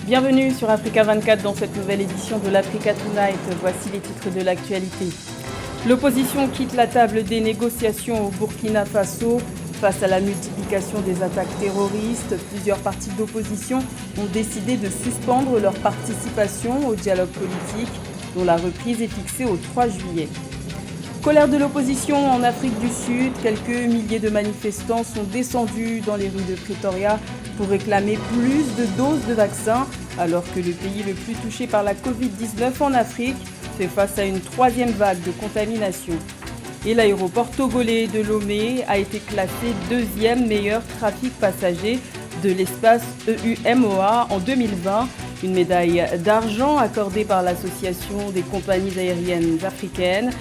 Bienvenue sur Africa 24 dans cette nouvelle édition de l'Africa Tonight. Voici les titres de l'actualité. L'opposition quitte la table des négociations au Burkina Faso. Face à la multiplication des attaques terroristes, plusieurs partis d'opposition ont décidé de suspendre leur participation au dialogue politique, dont la reprise est fixée au 3 juillet. Colère de l'opposition en Afrique du Sud, quelques milliers de manifestants sont descendus dans les rues de Pretoria pour réclamer plus de doses de vaccins, alors que le pays le plus touché par la Covid-19 en Afrique fait face à une troisième vague de contamination. Et l'aéroport togolais de Lomé a été classé deuxième meilleur trafic passager de l'espace EUMOA en 2020. Une médaille d'argent accordée par l'Association des compagnies aériennes africaines.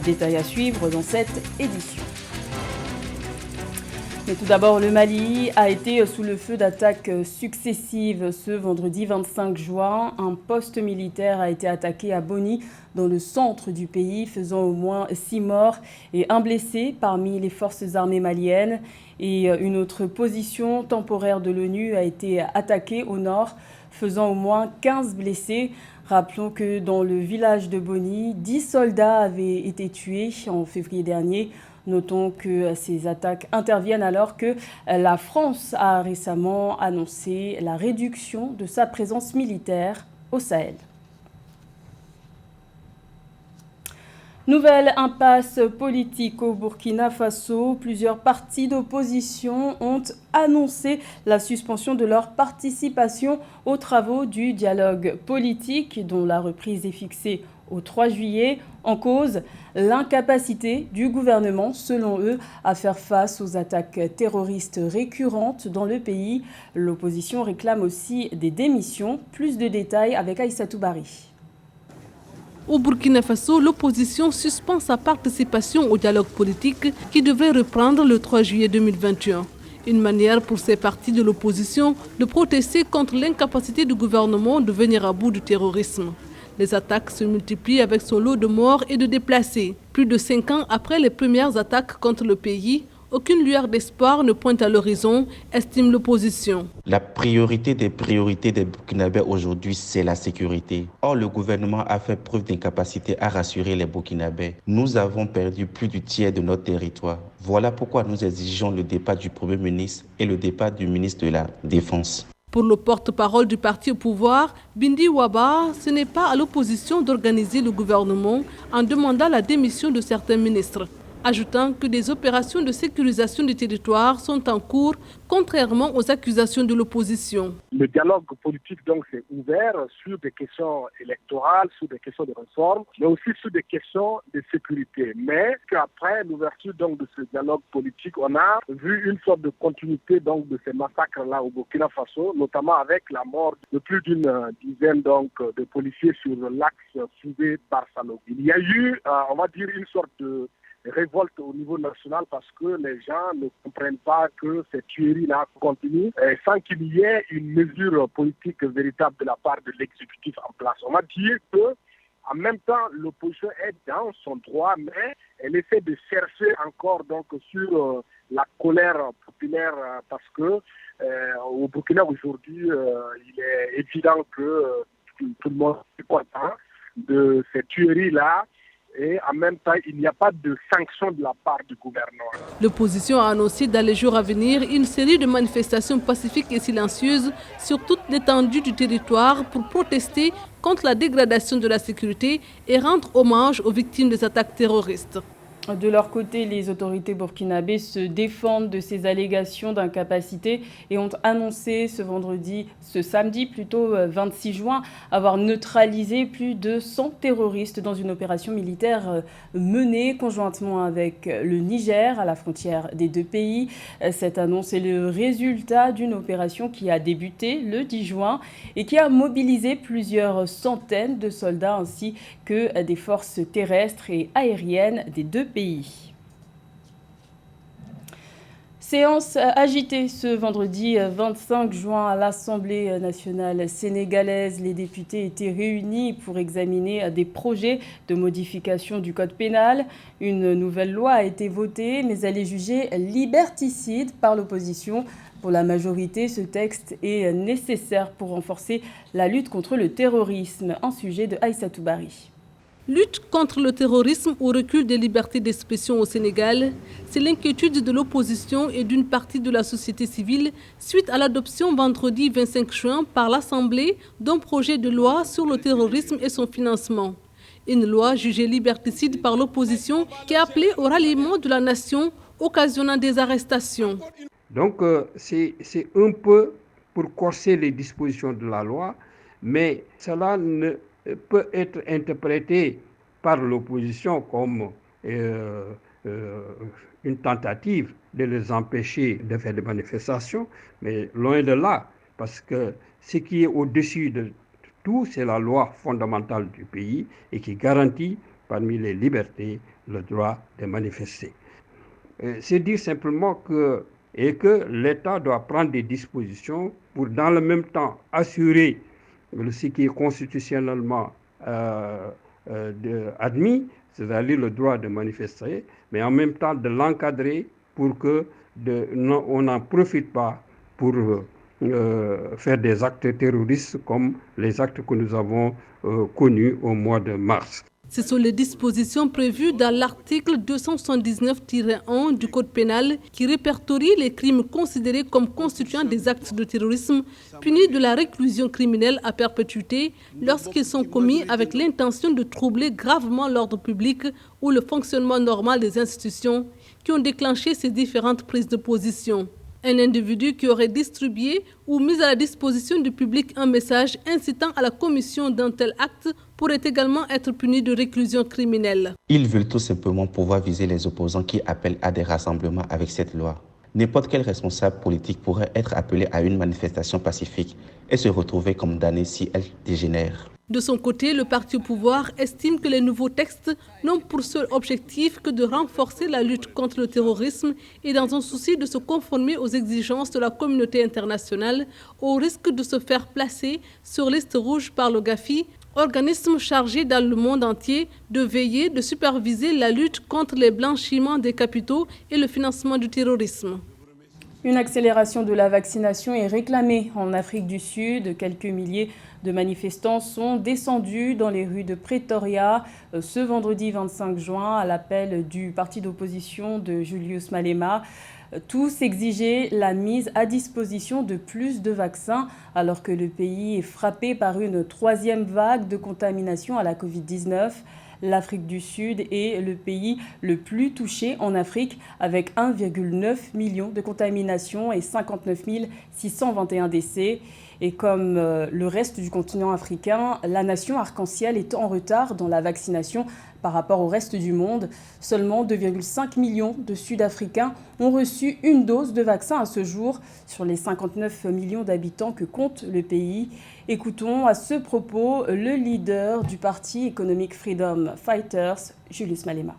Détail à suivre dans cette édition. Mais tout d'abord, le Mali a été sous le feu d'attaques successives. Ce vendredi 25 juin, un poste militaire a été attaqué à Boni, dans le centre du pays, faisant au moins 6 morts et 1 blessé parmi les forces armées maliennes. Et une autre position temporaire de l'ONU a été attaquée au nord, faisant au moins 15 blessés. Rappelons que dans le village de Boni, 10 soldats avaient été tués en février dernier. Notons que ces attaques interviennent alors que la France a récemment annoncé la réduction de sa présence militaire au Sahel. Nouvelle impasse politique au Burkina Faso. Plusieurs partis d'opposition ont annoncé la suspension de leur participation aux travaux du dialogue politique, dont la reprise est fixée au 3 juillet. En cause, l'incapacité du gouvernement, selon eux, à faire face aux attaques terroristes récurrentes dans le pays. L'opposition réclame aussi des démissions. Plus de détails avec Aïssatou Bari. Au Burkina Faso, l'opposition suspend sa participation au dialogue politique qui devrait reprendre le 3 juillet 2021. Une manière pour ces partis de l'opposition de protester contre l'incapacité du gouvernement de venir à bout du terrorisme. Les attaques se multiplient avec son lot de morts et de déplacés. Plus de 5 ans après les premières attaques contre le pays, aucune lueur d'espoir ne pointe à l'horizon, estime l'opposition. La priorité des priorités des Burkinabés aujourd'hui, c'est la sécurité. Or, le gouvernement a fait preuve d'incapacité à rassurer les Burkinabés. Nous avons perdu plus du tiers de notre territoire. Voilà pourquoi nous exigeons le départ du Premier ministre et le départ du ministre de la Défense. Pour le porte-parole du parti au pouvoir, Bindi Waba, ce n'est pas à l'opposition d'organiser le gouvernement en demandant la démission de certains ministres, ajoutant que des opérations de sécurisation du territoire sont en cours, contrairement aux accusations de l'opposition. Le dialogue politique donc c'est ouvert sur des questions électorales, sur des questions de réforme, mais aussi sur des questions de sécurité. Mais qu'après l'ouverture donc de ce dialogue politique, on a vu une sorte de continuité donc de ces massacres-là au Burkina Faso, notamment avec la mort de plus d'une dizaine donc de policiers sur l'axe Soubé-Barsalo. Il y a eu, on va dire, une sorte de révolte au niveau national parce que les gens ne comprennent pas que ces tueries-là continuent sans qu'il y ait une mesure politique véritable de la part de l'exécutif en place. On va dire que en même temps, l'opposition est dans son droit, mais elle essaie de chercher encore donc sur la colère populaire parce que au Burkina aujourd'hui, il est évident que tout le monde est content de ces tueries-là. Et en même temps, il n'y a pas de sanction de la part du gouvernement. L'opposition a annoncé dans les jours à venir une série de manifestations pacifiques et silencieuses sur toute l'étendue du territoire pour protester contre la dégradation de la sécurité et rendre hommage aux victimes des attaques terroristes. De leur côté, les autorités burkinabées se défendent de ces allégations d'incapacité et ont annoncé ce samedi 26 juin, avoir neutralisé plus de 100 terroristes dans une opération militaire menée conjointement avec le Niger à la frontière des deux pays. Cette annonce est le résultat d'une opération qui a débuté le 10 juin et qui a mobilisé plusieurs centaines de soldats ainsi que des forces terrestres et aériennes des deux pays. Séance agitée ce vendredi 25 juin à l'Assemblée nationale sénégalaise. Les députés étaient réunis pour examiner des projets de modification du code pénal. Une nouvelle loi a été votée, mais elle est jugée liberticide par l'opposition. Pour la majorité, ce texte est nécessaire pour renforcer la lutte contre le terrorisme. Un sujet de Aïssatou Bari. Lutte contre le terrorisme ou recul des libertés d'expression au Sénégal, c'est l'inquiétude de l'opposition et d'une partie de la société civile suite à l'adoption vendredi 25 juin par l'Assemblée d'un projet de loi sur le terrorisme et son financement. Une loi jugée liberticide par l'opposition qui a appelé au ralliement de la nation, occasionnant des arrestations. Donc c'est un peu pour corser les dispositions de la loi, mais cela ne peut être interprété par l'opposition comme une tentative de les empêcher de faire des manifestations, mais loin de là, parce que ce qui est au-dessus de tout, c'est la loi fondamentale du pays et qui garantit parmi les libertés le droit de manifester. C'est dire simplement que l'État doit prendre des dispositions pour dans le même temps assurer ce qui est constitutionnellement admis, c'est-à-dire le droit de manifester, mais en même temps de l'encadrer pour qu'on n'en profite pas pour faire des actes terroristes comme les actes que nous avons connus au mois de mars. Ce sont les dispositions prévues dans l'article 279-1 du Code pénal qui répertorie les crimes considérés comme constituant des actes de terrorisme punis de la réclusion criminelle à perpétuité lorsqu'ils sont commis avec l'intention de troubler gravement l'ordre public ou le fonctionnement normal des institutions qui ont déclenché ces différentes prises de position. Un individu qui aurait distribué ou mis à la disposition du public un message incitant à la commission d'un tel acte pourrait également être puni de réclusion criminelle. Ils veulent tout simplement pouvoir viser les opposants qui appellent à des rassemblements avec cette loi. N'importe quel responsable politique pourrait être appelé à une manifestation pacifique et se retrouver condamné si elle dégénère. De son côté, le parti au pouvoir estime que les nouveaux textes n'ont pour seul objectif que de renforcer la lutte contre le terrorisme et dans un souci de se conformer aux exigences de la communauté internationale, au risque de se faire placer sur liste rouge par le GAFI, organisme chargé dans le monde entier de veiller, de superviser la lutte contre les blanchiments des capitaux et le financement du terrorisme. Une accélération de la vaccination est réclamée en Afrique du Sud. Quelques milliers de manifestants sont descendus dans les rues de Pretoria ce vendredi 25 juin à l'appel du parti d'opposition de Julius Malema. Tous exigeaient la mise à disposition de plus de vaccins alors que le pays est frappé par une troisième vague de contamination à la Covid-19. L'Afrique du Sud est le pays le plus touché en Afrique avec 1,9 million de contaminations et 59 621 décès. Et comme le reste du continent africain, la nation arc-en-ciel est en retard dans la vaccination par rapport au reste du monde. Seulement 2,5 millions de Sud-Africains ont reçu une dose de vaccin à ce jour sur les 59 millions d'habitants que compte le pays. Écoutons à ce propos le leader du parti Economic Freedom Fighters, Julius Malema.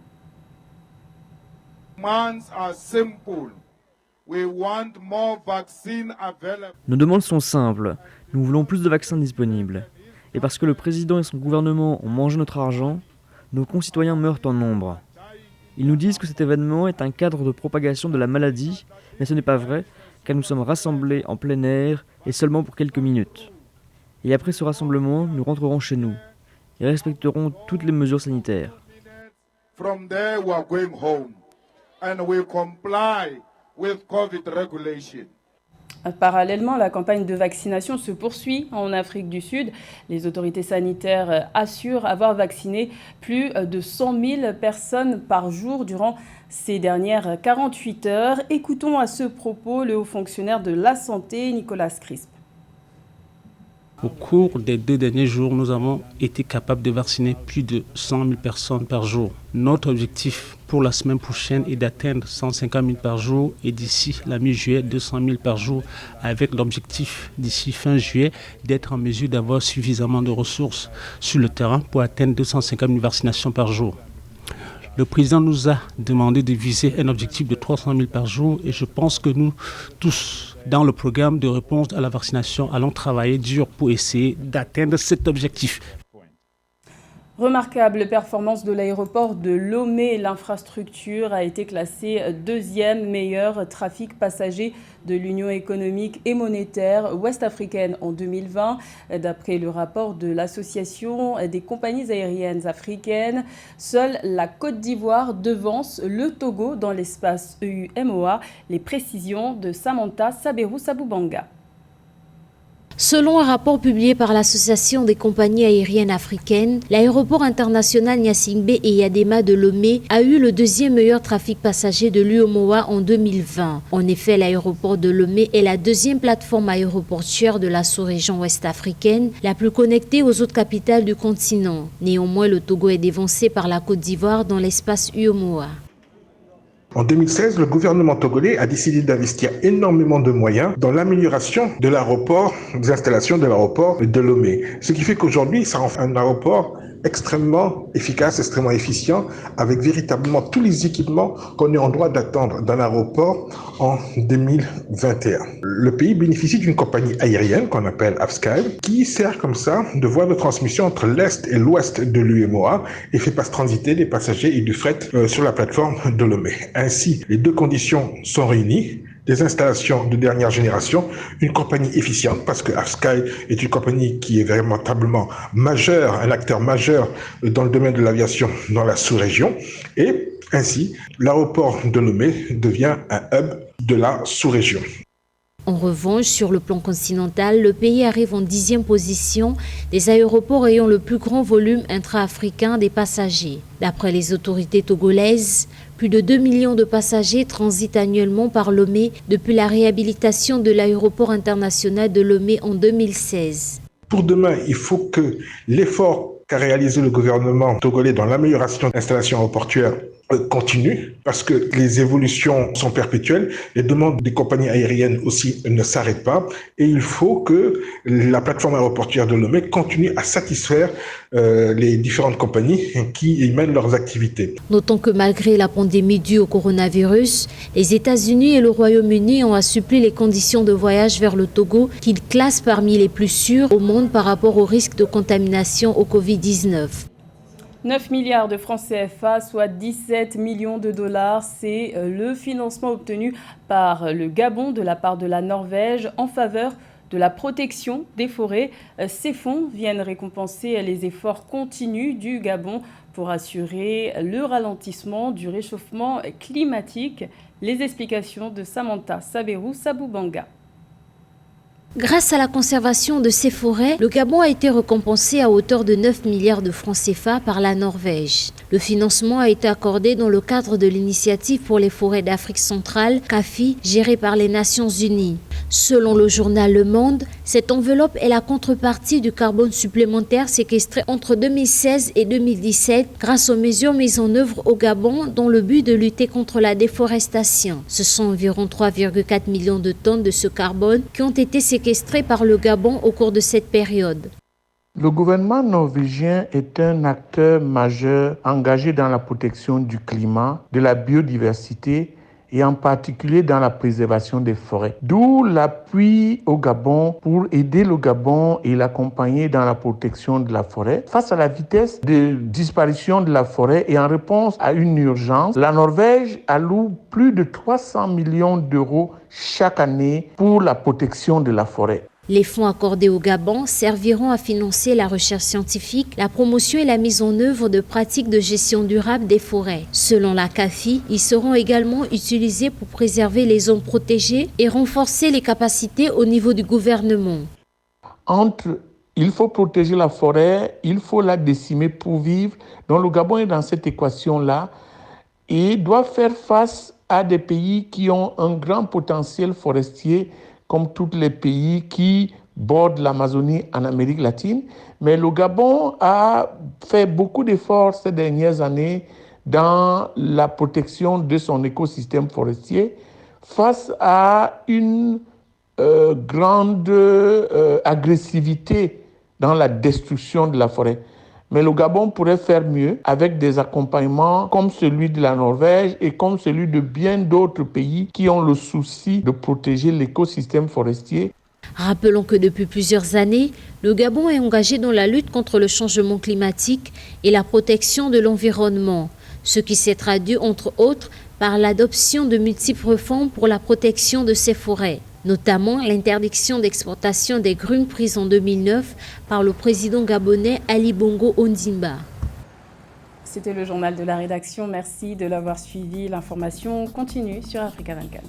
Nos demandes sont simples. Nous voulons plus de vaccins disponibles. Et parce que le président et son gouvernement ont mangé notre argent, nos concitoyens meurent en nombre. Ils nous disent que cet événement est un cadre de propagation de la maladie, mais ce n'est pas vrai, car nous sommes rassemblés en plein air et seulement pour quelques minutes. Et après ce rassemblement, nous rentrerons chez nous et respecterons toutes les mesures sanitaires. From there, we are going home and we comply with COVID regulation. Parallèlement, la campagne de vaccination se poursuit en Afrique du Sud. Les autorités sanitaires assurent avoir vacciné plus de 100 000 personnes par jour durant ces dernières 48 heures. Écoutons à ce propos le haut fonctionnaire de la santé, Nicolas Crisp. Au cours des 2 derniers jours, nous avons été capables de vacciner plus de 100 000 personnes par jour. Notre objectif pour la semaine prochaine est d'atteindre 150 000 par jour et d'ici la mi-juillet, 200 000 par jour, avec l'objectif d'ici fin juillet d'être en mesure d'avoir suffisamment de ressources sur le terrain pour atteindre 250 000 vaccinations par jour. Le président nous a demandé de viser un objectif de 300 000 par jour et je pense que nous tous, dans le programme de réponse à la vaccination, allons travailler dur pour essayer d'atteindre cet objectif. Remarquable performance de l'aéroport de Lomé. L'infrastructure a été classée deuxième meilleur trafic passager de l'Union économique et monétaire ouest-africaine en 2020. D'après le rapport de l'Association des compagnies aériennes africaines, seule la Côte d'Ivoire devance le Togo dans l'espace EUMOA. Les précisions de Samantha Saberou-Saboubanga. Selon un rapport publié par l'Association des compagnies aériennes africaines, l'aéroport international Gnassingbé et Yadema de Lomé a eu le deuxième meilleur trafic passager de l'UEMOA en 2020. En effet, l'aéroport de Lomé est la deuxième plateforme aéroportuaire de la sous-région ouest-africaine, la plus connectée aux autres capitales du continent. Néanmoins, le Togo est dévancé par la Côte d'Ivoire dans l'espace UEMOA. En 2016, le gouvernement togolais a décidé d'investir énormément de moyens dans l'amélioration de l'aéroport, des installations de l'aéroport de Lomé. Ce qui fait qu'aujourd'hui, ça en fait un aéroport extrêmement efficace, extrêmement efficient, avec véritablement tous les équipements qu'on est en droit d'attendre d'un aéroport en 2021. Le pays bénéficie d'une compagnie aérienne qu'on appelle Avsky, qui sert comme ça de voie de transmission entre l'Est et l'Ouest de l'UEMOA et fait transiter des passagers et du fret sur la plateforme de Lomé. Ainsi, les deux conditions sont réunies. Des installations de dernière génération, une compagnie efficiente, parce que Avsky est une compagnie qui est véritablement majeure, un acteur majeur dans le domaine de l'aviation dans la sous-région, et ainsi, l'aéroport de Lomé devient un hub de la sous-région. En revanche, sur le plan continental, le pays arrive en 10e position des aéroports ayant le plus grand volume intra-africain des passagers. D'après les autorités togolaises, plus de 2 millions de passagers transitent annuellement par Lomé depuis la réhabilitation de l'aéroport international de Lomé en 2016. Pour demain, il faut que l'effort qu'a réalisé le gouvernement togolais dans l'amélioration de l'installation aéroportuaire continue, parce que les évolutions sont perpétuelles, les demandes des compagnies aériennes aussi ne s'arrêtent pas, et il faut que la plateforme aéroportuaire de Lomé continue à satisfaire les différentes compagnies qui y mènent leurs activités. Notons que malgré la pandémie due au coronavirus, les États-Unis et le Royaume-Uni ont assoupli les conditions de voyage vers le Togo, qu'ils classent parmi les plus sûres au monde par rapport au risque de contamination au Covid-19. 9 milliards de francs CFA, soit 17 millions de dollars, c'est le financement obtenu par le Gabon de la part de la Norvège en faveur de la protection des forêts. Ces fonds viennent récompenser les efforts continus du Gabon pour assurer le ralentissement du réchauffement climatique. Les explications de Samantha Saberou-Saboubanga. Grâce à la conservation de ces forêts, le Gabon a été récompensé à hauteur de 9 milliards de francs CFA par la Norvège. Le financement a été accordé dans le cadre de l'initiative pour les forêts d'Afrique centrale, CAFI, gérée par les Nations Unies. Selon le journal Le Monde, cette enveloppe est la contrepartie du carbone supplémentaire séquestré entre 2016 et 2017 grâce aux mesures mises en œuvre au Gabon dans le but de lutter contre la déforestation. Ce sont environ 3,4 millions de tonnes de ce carbone qui ont été séquestrées par le Gabon au cours de cette période. Le gouvernement norvégien est un acteur majeur engagé dans la protection du climat, de la biodiversité et en particulier dans la préservation des forêts. D'où l'appui au Gabon pour aider le Gabon et l'accompagner dans la protection de la forêt. Face à la vitesse de disparition de la forêt et en réponse à une urgence, la Norvège alloue plus de 300 millions d'euros chaque année pour la protection de la forêt. Les fonds accordés au Gabon serviront à financer la recherche scientifique, la promotion et la mise en œuvre de pratiques de gestion durable des forêts. Selon la CAFI, ils seront également utilisés pour préserver les zones protégées et renforcer les capacités au niveau du gouvernement. Il faut protéger la forêt, il faut la décimer pour vivre. Donc le Gabon est dans cette équation-là et doit faire face à des pays qui ont un grand potentiel forestier, comme tous les pays qui bordent l'Amazonie en Amérique latine. Mais le Gabon a fait beaucoup d'efforts ces dernières années dans la protection de son écosystème forestier face à une grande agressivité dans la destruction de la forêt. Mais le Gabon pourrait faire mieux avec des accompagnements comme celui de la Norvège et comme celui de bien d'autres pays qui ont le souci de protéger l'écosystème forestier. Rappelons que depuis plusieurs années, le Gabon est engagé dans la lutte contre le changement climatique et la protection de l'environnement, ce qui s'est traduit entre autres par l'adoption de multiples réformes pour la protection de ses forêts, notamment l'interdiction d'exportation des grumes prise en 2009 par le président gabonais Ali Bongo Ondimba. C'était le journal de la rédaction. Merci de l'avoir suivi. L'information continue sur Africa 24.